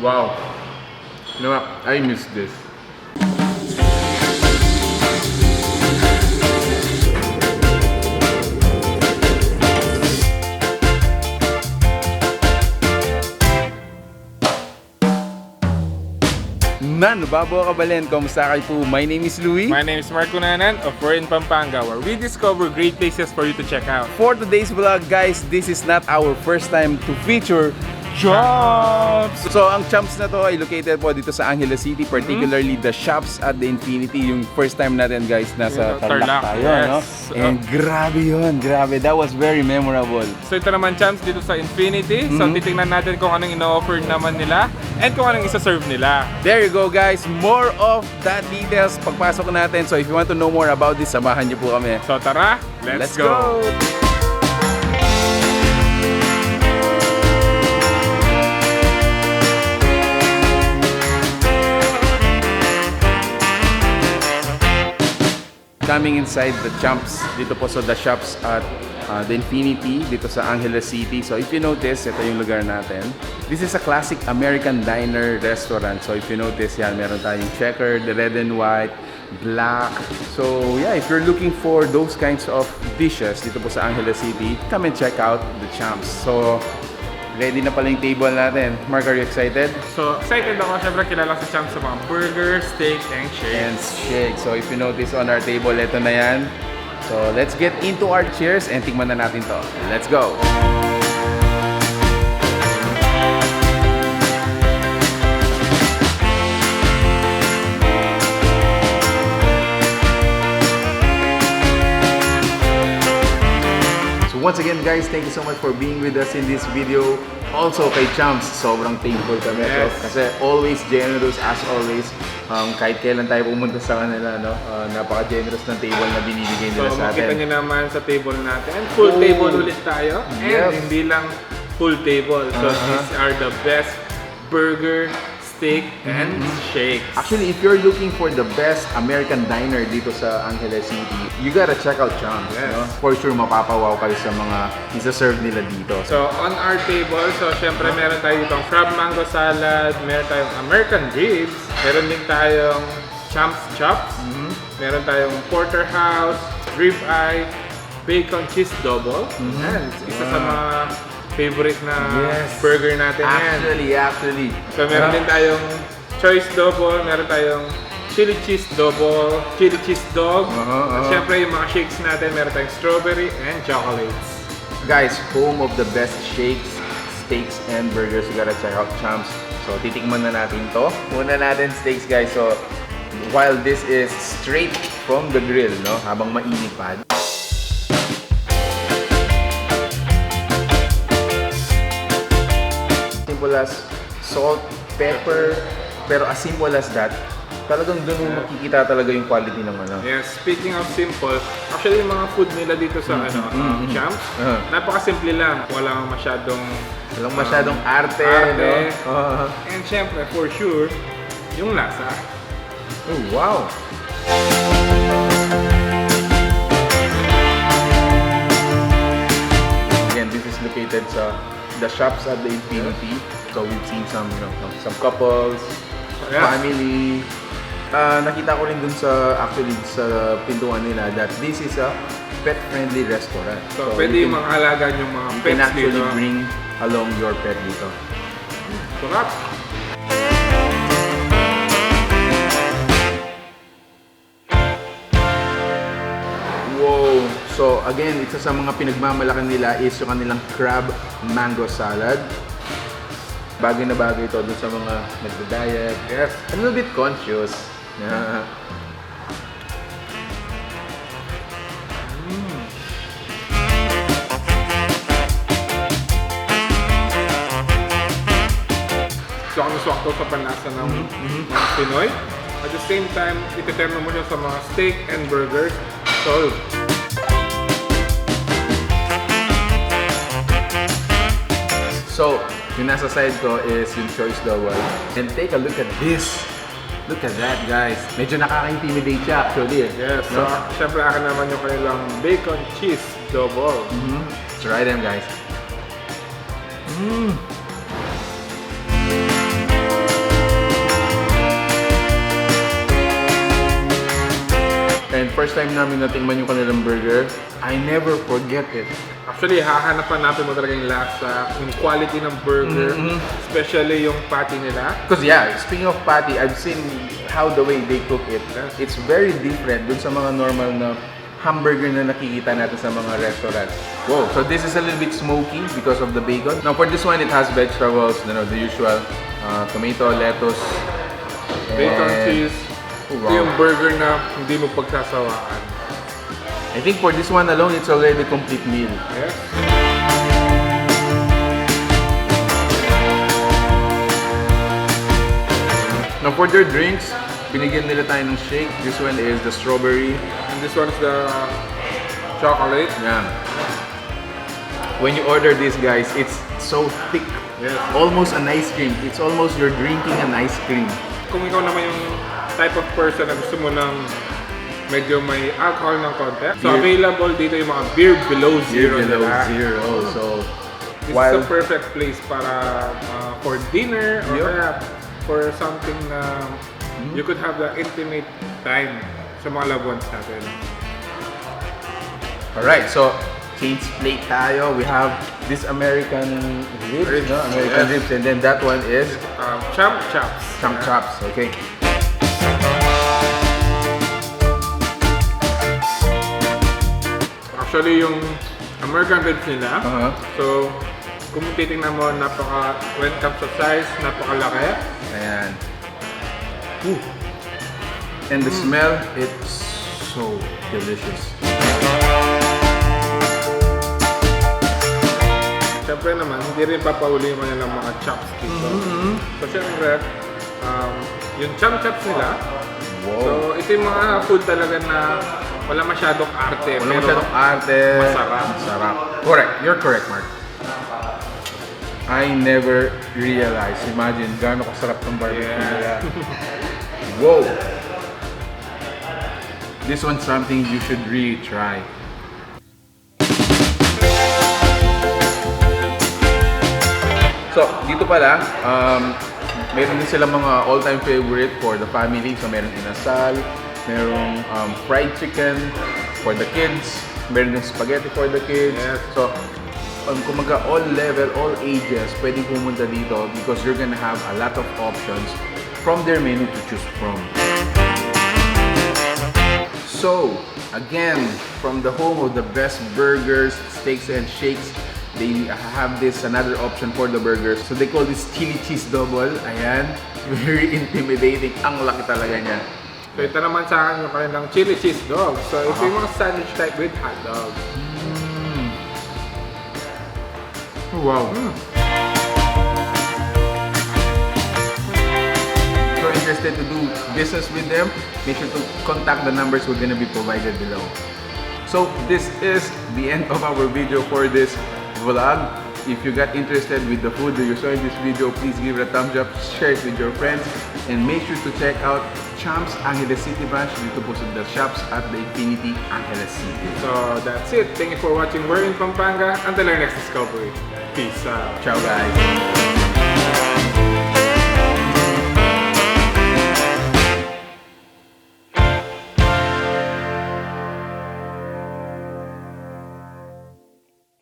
Wow. You know what? I miss this. Nan, babo kabalen, kamusta kayo po? My name is Louie. My name is Marco of We're in Pampanga, where we discover great places for you to check out. For today's vlog, guys, this is not our first time to feature shops! So, ang shops na to ay located po dito sa Angeles City, particularly the shops at the Infinity. Yung first time natin, guys, nasa Tarlac tayo, yes. no? And grabe yun, grabe. That was very memorable. So, ito naman champs dito sa Infinity. So, titingnan natin kung anong ino-offer naman nila and kung anong isa-serve nila. There you go, guys. More of that details pagpasok natin. So, if you want to know more about this, samahan niyo po kami. So, tara, let's go! Coming inside the champs dito po sa the shops at the Infinity dito sa Angeles City. So if you notice, ito yung lugar natin. This is a classic American diner restaurant. So if you notice, yan, meron tayong checkered, red and white, black. So yeah, if you're looking for those kinds of dishes dito po sa Angeles City, come and check out the champs. So ready na pala yung table natin. Mark, are you excited? So, excited ako. Siyempre, kilala sa champs sa mga burger, steak, and shake. And shake. So, if you notice on our table, ito na yan. So, let's get into our chairs and tingnan na natin to. Let's go! Once again, guys, thank you so much for being with us in this video. Also kay Champs, sobrang thankful kami. Yes. So, kasi always generous as always. Kahit kailan tayo pumunta sa kanila, no? Napaka-generous ng table na binibigay nila so, sa atin. So, makita nyo naman sa table natin. Full table ulit tayo. And hindi lang full table. So, these are the best burger, steak, and shakes. Actually, if you're looking for the best American diner dito sa Angeles City, you gotta check out Champs. Yes. No? For sure, mapapawaw kayo sa mga isa-serve nila dito. So, on our table, so syempre meron tayo ditong crab mango salad, meron tayong American ribs, meron din tayong Champs chops, meron tayong porterhouse, rib eye, bacon cheese double, and isa sa mga favorite na burger natin Actually. So meron din tayong choice double, meron tayong chili cheese double, chili cheese dog, at syempre yung mga shakes natin, meron tayong strawberry and chocolates. Guys, home of the best shakes, steaks, and burgers. You gotta check out Champs. So titikman na natin to. Muna natin steaks, guys. So while this is straight from the grill, no, habang mainit pa. Simple as salt, pepper, pero as simple as that, talagang doon mo makikita talaga yung quality ng ano. Yes, speaking of simple, actually yung mga food nila dito sa Champs, napakasimple lang. Walang masyadong arte, no? And syempre, for sure, yung lasa. Oh, wow! Again, this is located sa the shops at the Infinity. So we've seen some, you know, some couples, family. Nakita ko rin dun sa sa pintuan nila that this is a pet-friendly restaurant. So pwede yung mga alaga yung mga pets dito. You can actually bring along your pet dito. Sarap! Wow! So again, isa sa mga pinagmamalakan nila is yung kanilang crab mango salad. Bagay na bagay ito dun sa mga nagda-diet. Yes. A little bit conscious. Swak-swak sa panlasa ng mga Pinoy. At the same time, iteterno mo siya sa mga steak and burgers. So, yung nasa side ko is yung choice double. And take a look at this. Look at that, guys. Medyo nakaka-intimidate siya actually. Yes, so syempre akin naman yung kanilang bacon cheese double. Let's try them, guys. first time namin natingman yung kanilang burger, I never forget it. Actually, hahanap-hanapin mo talaga yung lasa, yung quality ng burger, especially yung patty nila. Because yeah, speaking of patty, I've seen how the way they cook it. It's very different dun sa mga normal na hamburger na nakikita natin sa mga restaurants. Wow, so this is a little bit smoky because of the bacon. Now for this one, it has vegetables, you know, the usual tomato, lettuce, Bacon, and cheese. wow. Ito yung burger na hindi mo pagsasawaan. I think for this one alone, it's already a complete meal. Yes. Now for their drinks, binigyan nila tayo ng shake. This one is the strawberry. And this one's the chocolate. Yeah. When you order this, guys, it's so thick. Yes. Almost an ice cream. It's almost you're drinking an ice cream. Kung ikaw naman yung type of person na gusto mo ng medyo may alcohol ng konti. So available dito yung mga beer below zero nila. So This is a perfect place para for dinner or kaya for something na you could have the intimate time sa mga loved ones natin. alright, so change plate tayo. We have this American ribs, no? American ribs, and then that one is Champ chops. champ chops. Okay. Actually, yung American ribs nila, Uh-huh. so kung titingnan mo, when it comes to size, napakalaki. Ayan. Ooh. And the smell, it's so delicious. Siyempre naman, hindi rin papauli mo nilang mga chops dito. So siyempre, yung champ chops nila, so ito yung mga food talaga na wala masyadong arte. Wala pero masyadong arte. masarap. Masarap. Correct. You're correct, Mark. I never realized. Imagine, gaano kasarap ng barbecue nila. Whoa! This one's something you should really try. So, dito pala, meron din sila mga all-time favorite for the family. So, meron inasal, merong fried chicken for the kids, meron din spaghetti for the kids. Yes. So, kumaga all level, all ages, pwedeng pumunta dito because you're gonna have a lot of options from their menu to choose from. So, again, from the home of the best burgers, steaks, and shakes, they have this another option for the burgers. So they call this chili cheese double. Ayan, very intimidating. Ang laki talaga niya. So ito naman sa akin yung kanilang chili cheese dog. So ito yung mga sandwich type with hot dog. Wow. If you're interested to do business with them, make sure to contact the numbers we're gonna be provided below. So this is the end of our video for this vlog. If you got interested with the food that you saw in this video, please give it a thumbs up, share it with your friends, and make sure to check out Champs Angeles City Branch dito po sa the shops at the Infinity Angeles City. So that's it. Thank you for watching. We're in Pampanga. Until our next discovery. Peace out. Ciao guys!